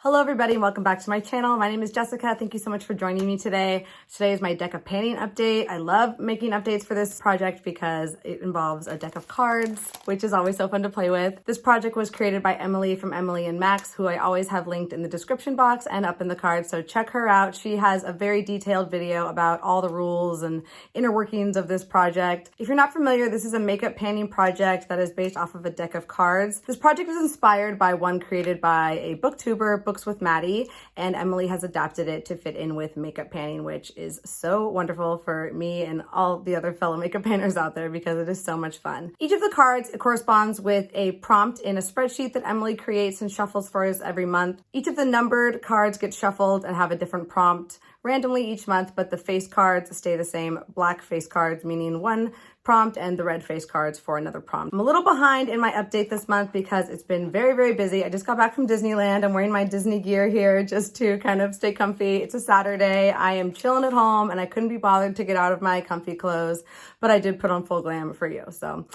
Hello everybody and welcome back to my channel. My name is Jessica. Thank you so much for joining me today. Today is my deck of painting update. I love making updates for this project because it involves a deck of cards, which is always so fun to play with. This project was created by Emily from Emily and Max, who I always have linked in the description box and up in the cards, so check her out. She has a very detailed video about all the rules and inner workings of this project. If you're not familiar, this is a makeup painting project that is based off of a deck of cards. This project was inspired by one created by a booktuber, Books with Maddie, and Emily has adapted it to fit in with makeup painting, which is so wonderful for me and all the other fellow makeup painters out there because it is so much fun. Each of the cards corresponds with a prompt in a spreadsheet that Emily creates and shuffles for us every month. Each of the numbered cards get shuffled and have a different prompt randomly each month, but the face cards stay the same. Black face cards meaning one prompt and the red face cards for another prompt. I'm a little behind in my update this month because it's been very, very busy. I just got back from Disneyland. I'm wearing my Disney gear here just to kind of stay comfy. It's a Saturday. I am chilling at home and I couldn't be bothered to get out of my comfy clothes, but I did put on full glam for you. So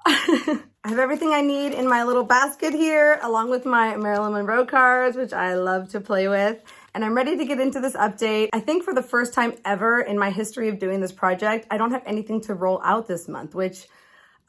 I have everything I need in my little basket here, along with my Marilyn Monroe cards, which I love to play with. And I'm ready to get into this update. I think for the first time ever in my history of doing this project, I don't have anything to roll out this month, which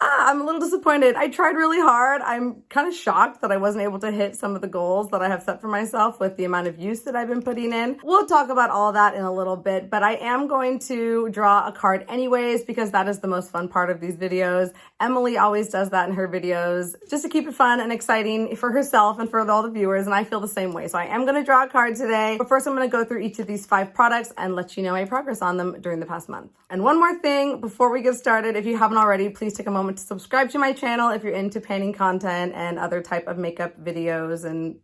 I'm a little disappointed. I tried really hard. I'm kind of shocked that I wasn't able to hit some of the goals that I have set for myself with the amount of use that I've been putting in. We'll talk about all that in a little bit, but I am going to draw a card anyways because that is the most fun part of these videos. Emily always does that in her videos just to keep it fun and exciting for herself and for all the viewers, and I feel the same way. So I am going to draw a card today, but first I'm going to go through each of these 5 products and let you know my progress on them during the past month. And one more thing before we get started, if you haven't already, please take a moment to subscribe to my channel if you're into painting content and other type of makeup videos and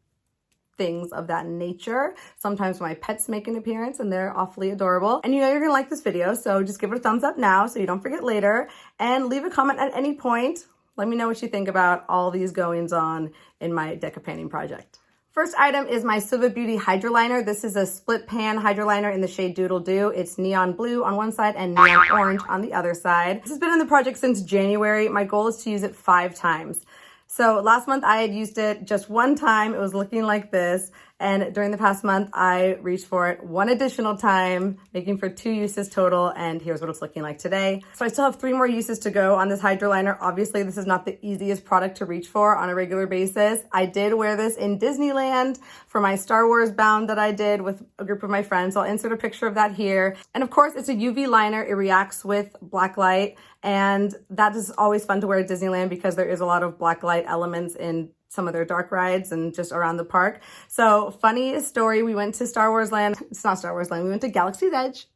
things of that nature. Sometimes my pets make an appearance and they're awfully adorable. And you know you're gonna like this video, so just give it a thumbs up now so you don't forget later. And leave a comment at any point. Let me know what you think about all these goings on in my deck of painting project. First item is my SUVA Beauty Hydroliner. This is a split pan hydroliner in the shade Doddle-Doo. It's neon blue on one side and neon orange on the other side. This has been in the project since January. My goal is to use it 5 times. So last month I had used it just one time. It was looking like this. And during the past month, I reached for it 1 additional time, making for 2 uses total. And here's what it's looking like today. So I still have 3 more uses to go on this hydroliner. Obviously, this is not the easiest product to reach for on a regular basis. I did wear this in Disneyland for my Star Wars bound that I did with a group of my friends. I'll insert a picture of that here. And of course, it's a UV liner. It reacts with black light. And that is always fun to wear at Disneyland because there is a lot of black light elements in some of their dark rides and just around the park. So funny story, we went to Star Wars Land. It's not Star Wars Land. We went to Galaxy's Edge.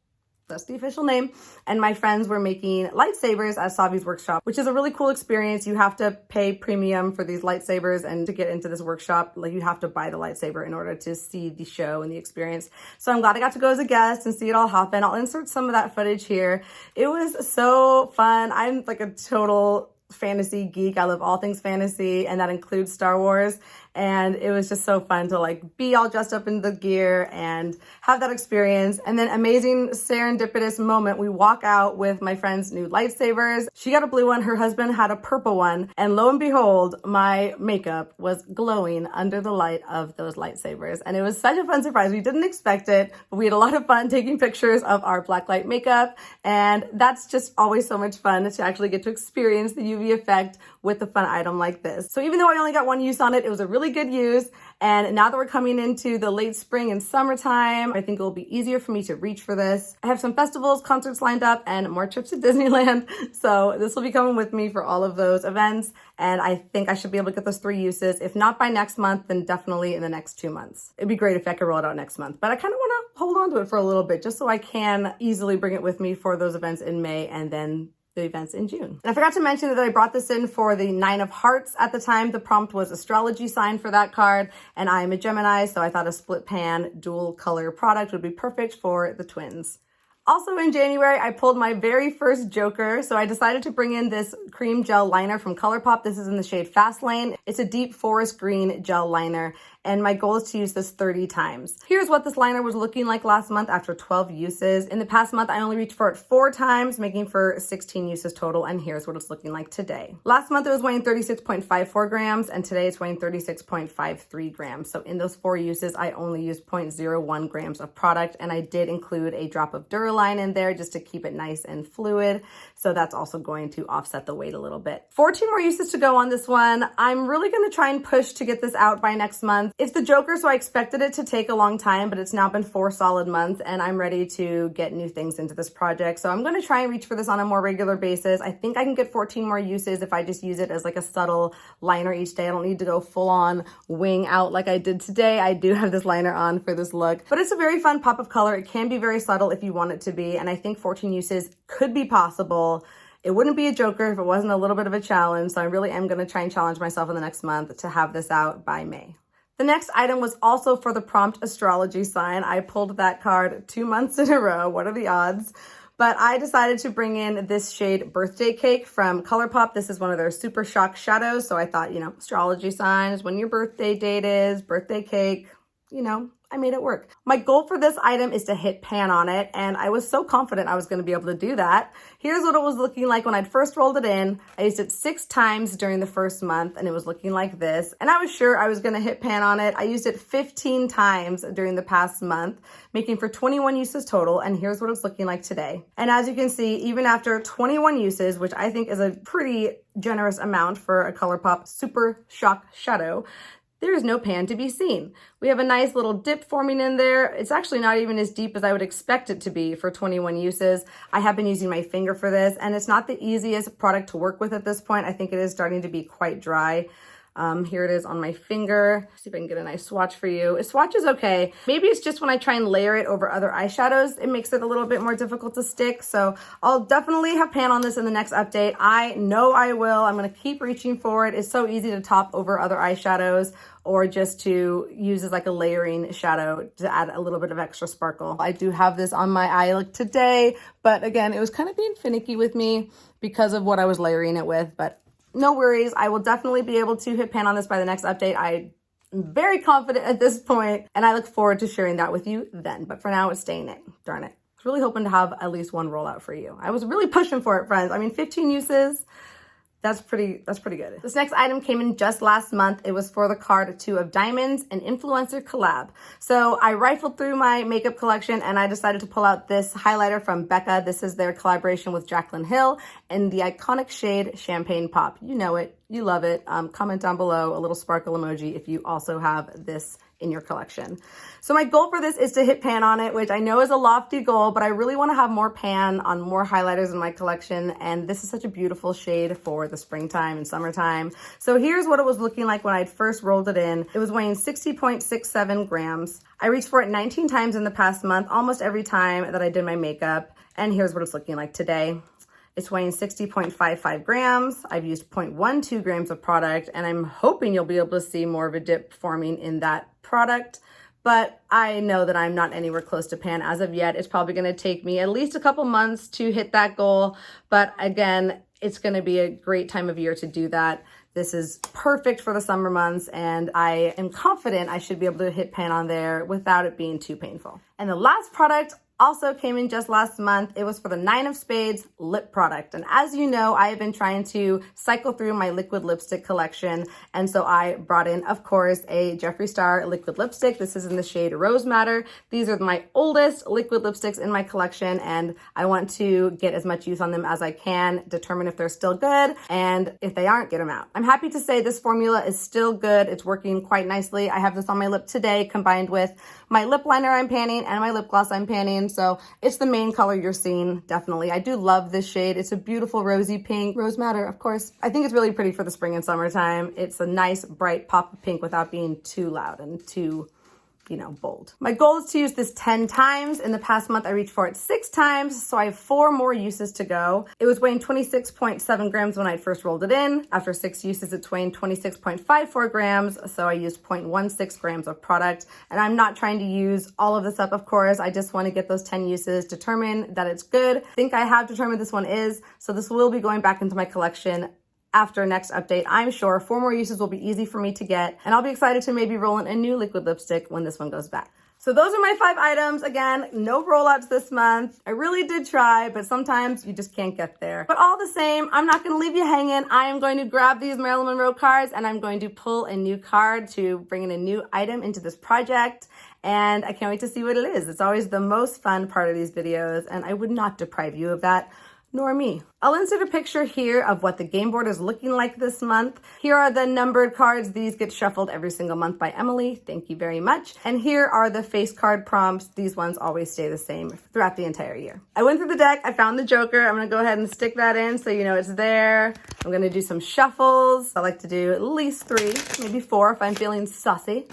That's the official name. And my friends were making lightsabers at Savi's workshop, which is a really cool experience. You have to pay premium for these lightsabers, and to get into this workshop, like you have to buy the lightsaber in order to see the show and the experience. So I'm glad I got to go as a guest and see it all happen. I'll insert some of that footage here. It was so fun. I'm like a total fantasy geek. I love all things fantasy, and that includes Star Wars. And it was just so fun to like be all dressed up in the gear and have that experience. And then amazing serendipitous moment, we walk out with my friend's new lightsabers. She got a blue one, her husband had a purple one, and lo and behold, my makeup was glowing under the light of those lightsabers. And it was such a fun surprise. We didn't expect it, but we had a lot of fun taking pictures of our black light makeup. And that's just always so much fun to actually get to experience the UV effect with a fun item like this. So even though I only got 1 use on it, it was a really good use. And now that we're coming into the late spring and summertime, I think it will be easier for me to reach for this. I have some festivals, concerts lined up, and more trips to Disneyland. So this will be coming with me for all of those events. And I think I should be able to get those 3 uses. If not by next month, then definitely in the next 2 months. It'd be great if I could roll it out next month. But I kind of want to hold on to it for a little bit just so I can easily bring it with me for those events in May and then the events in June. And I forgot to mention that I brought this in for the 9 of Hearts at the time. The prompt was astrology sign for that card, and I am a Gemini, so I thought a split pan dual color product would be perfect for the twins. Also in January, I pulled my very first Joker, so I decided to bring in this Creme gel liner from ColourPop. This is in the shade Fast Lane. It's a deep forest green gel liner, and my goal is to use this 30 times. Here's what this liner was looking like last month after 12 uses. In the past month, I only reached for it 4 times, making for 16 uses total, and here's what it's looking like today. Last month, it was weighing 36.54 grams, and today it's weighing 36.53 grams. So in those 4 uses, I only used 0.01 grams of product, and I did include a drop of Duraline in there just to keep it nice and fluid. So that's also going to offset the weight a little bit. 14 more uses to go on this one. I'm really going to try and push to get this out by next month. It's the Joker, so I expected it to take a long time, but it's now been 4 solid months, and I'm ready to get new things into this project. So I'm going to try and reach for this on a more regular basis. I think I can get 14 more uses if I just use it as like a subtle liner each day. I don't need to go full on wing out like I did today. I do have this liner on for this look, but it's a very fun pop of color. It can be very subtle if you want it to be, and I think 14 uses could be possible. It wouldn't be a Joker if it wasn't a little bit of a challenge, so I really am going to try and challenge myself in the next month to have this out by May. The next item was also for the prompt astrology sign. I pulled that card 2 months in a row. What are the odds? But I decided to bring in this shade Birthday Cake from ColourPop. This is one of their super shock shadows. So I thought, astrology sign is when your birthday date is, birthday cake, I made it work. My goal for this item is to hit pan on it, and I was so confident I was going to be able to do that. Here's what it was looking like when I'd first rolled it in. I used it 6 times during the first month, and it was looking like this, and I was sure I was going to hit pan on it. I used it 15 times during the past month, making for 21 uses total, and here's what it's looking like today. And as you can see, even after 21 uses, which I think is a pretty generous amount for a ColourPop Super Shock Shadow, there is no pan to be seen. We have a nice little dip forming in there. It's actually not even as deep as I would expect it to be for 21 uses. I have been using my finger for this, and it's not the easiest product to work with at this point. I think it is starting to be quite dry. Here it is on my finger. See if I can get a nice swatch for you. A swatch is okay. Maybe it's just when I try and layer it over other eyeshadows, it makes it a little bit more difficult to stick. So I'll definitely have pan on this in the next update. I know I will. I'm going to keep reaching for it. It's so easy to top over other eyeshadows or just to use as like a layering shadow to add a little bit of extra sparkle. I do have this on my eye look today, but again, it was kind of being finicky with me because of what I was layering it with, but no worries. I will definitely be able to hit pan on this by the next update. I'm very confident at this point, and I look forward to sharing that with you then. But for now, it's staying in. Darn it. I was really hoping to have at least one rollout for you. I was really pushing for it, friends. I mean, 15 uses. That's pretty good. This next item came in just last month. It was for the card 2 of Diamonds, an influencer collab. So I rifled through my makeup collection and I decided to pull out this highlighter from Becca. This is their collaboration with Jaclyn Hill in the iconic shade Champagne Pop. You know it, you love it. Comment down below a little sparkle emoji if you also have this in your collection. So my goal for this is to hit pan on it, which I know is a lofty goal, but I really want to have more pan on more highlighters in my collection. And this is such a beautiful shade for the springtime and summertime. So here's what it was looking like when I'd first rolled it in. It was weighing 60.67 grams. I reached for it 19 times in the past month, almost every time that I did my makeup. And here's what it's looking like today. It's weighing 60.55 grams. I've used 0.12 grams of product, and I'm hoping you'll be able to see more of a dip forming in that product. But I know that I'm not anywhere close to pan as of yet. It's probably going to take me at least a couple months to hit that goal. But again, it's going to be a great time of year to do that. This is perfect for the summer months, and I am confident I should be able to hit pan on there without it being too painful. And the last product also came in just last month. It was for the 9 of Spades lip product. And as you know, I have been trying to cycle through my liquid lipstick collection. And so I brought in, of course, a Jeffree Star liquid lipstick. This is in the shade Rose Madder. These are my oldest liquid lipsticks in my collection, and I want to get as much use on them as I can, determine if they're still good, and if they aren't, get them out. I'm happy to say this formula is still good. It's working quite nicely. I have this on my lip today combined with my lip liner I'm panning and my lip gloss I'm panning. So it's the main color you're seeing, definitely. I do love this shade. It's a beautiful rosy pink. Rose Madder, of course. I think it's really pretty for the spring and summertime. It's a nice bright pop of pink without being too loud and too, bold. My goal is to use this 10 times. In the past month, I reached for it 6 times, so I have 4 more uses to go. It was weighing 26.7 grams when I first rolled it in. After 6 uses, it's weighing 26.54 grams, so I used 0.16 grams of product. And I'm not trying to use all of this up, of course. I just want to get those 10 uses, determine that it's good. I think I have determined this one is, so this will be going back into my collection after next update. I'm sure 4 more uses will be easy for me to get, and I'll be excited to maybe roll in a new liquid lipstick when this one goes back. So those are my 5 items. Again, no rollouts this month. I really did try, but sometimes you just can't get there. But all the same, I'm not gonna leave you hanging. I am going to grab these Marilyn Monroe cards and I'm going to pull a new card to bring in a new item into this project. And I can't wait to see what it is. It's always the most fun part of these videos, and I would not deprive you of that, nor me. I'll insert a picture here of what the game board is looking like this month. Here are the numbered cards. These get shuffled every single month by Emily. Thank you very much. And here are the face card prompts. These ones always stay the same throughout the entire year. I went through the deck. I found the Joker. I'm gonna go ahead and stick that in so you know it's there. I'm gonna do some shuffles. I like to do at least 3, maybe 4 if I'm feeling saucy.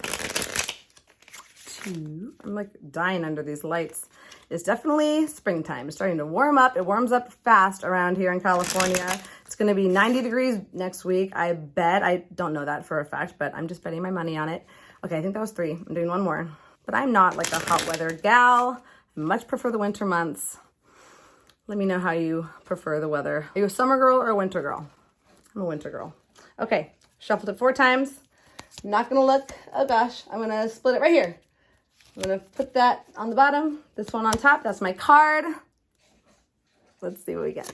2. I'm like dying under these lights. It's definitely springtime. It's starting to warm up. It warms up fast around here in California. It's going to be 90 degrees next week. I bet. I don't know that for a fact, but I'm just betting my money on it. Okay, I think that was 3. I'm doing 1 more. But I'm not like a hot weather gal. I much prefer the winter months. Let me know how you prefer the weather. Are you a summer girl or a winter girl? I'm a winter girl. Okay, shuffled it 4 times. I'm not going to look. Oh gosh, I'm going to split it right here. I'm gonna put that on the bottom, this one on top. That's my card. Let's see what we get.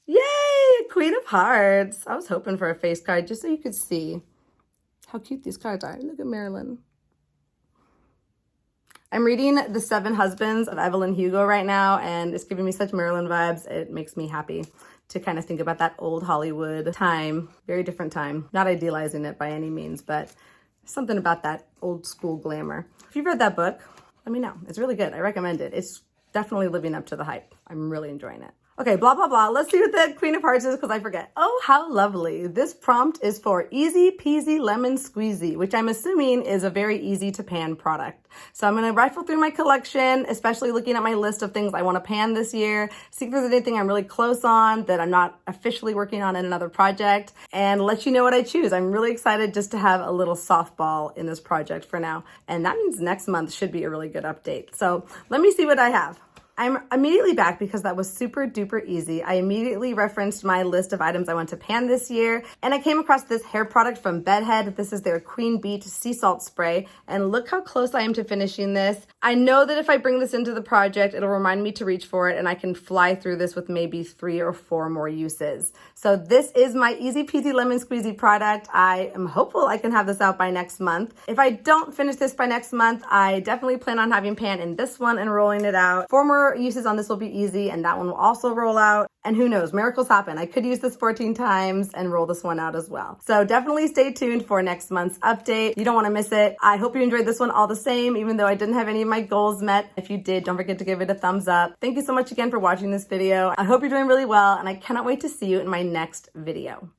Yay, Queen of Hearts. I was hoping for a face card just so you could see how cute these cards are. Look at Marilyn. I'm reading The 7 Husbands of Evelyn Hugo right now, and it's giving me such Marilyn vibes. It makes me happy to kind of think about that old Hollywood time. Very different time. Not idealizing it by any means, but something about that old school glamour. If you've read that book, let me know. It's really good. I recommend it. It's definitely living up to the hype. I'm really enjoying it. Okay, blah, blah, blah. Let's see what the Queen of Hearts is because I forget. Oh, how lovely. This prompt is for Easy Peasy Lemon Squeezy, which I'm assuming is a very easy to pan product. So I'm going to rifle through my collection, especially looking at my list of things I want to pan this year, see if there's anything I'm really close on that I'm not officially working on in another project, and let you know what I choose. I'm really excited just to have a little softball in this project for now. And that means next month should be a really good update. So let me see what I have. I'm immediately back because that was super duper easy. I immediately referenced my list of items I want to pan this year, and I came across this hair product from Bedhead. This is their Queen Beat Sea Salt Spray, and look how close I am to finishing this. I know that if I bring this into the project, it'll remind me to reach for it, and I can fly through this with maybe 3 or 4 more uses. So this is my Easy Peasy Lemon Squeezy product. I am hopeful I can have this out by next month. If I don't finish this by next month, I definitely plan on having pan in this one and rolling it out. 4 more uses on this will be easy, and that one will also roll out. And who knows, miracles happen. I could use this 14 times and roll this one out as well. So definitely stay tuned for next month's update. You don't want to miss it. I hope you enjoyed this one all the same, even though I didn't have any of my goals met. If you did, don't forget to give it a thumbs up. Thank you so much again for watching this video. I hope you're doing really well, and I cannot wait to see you in my next video.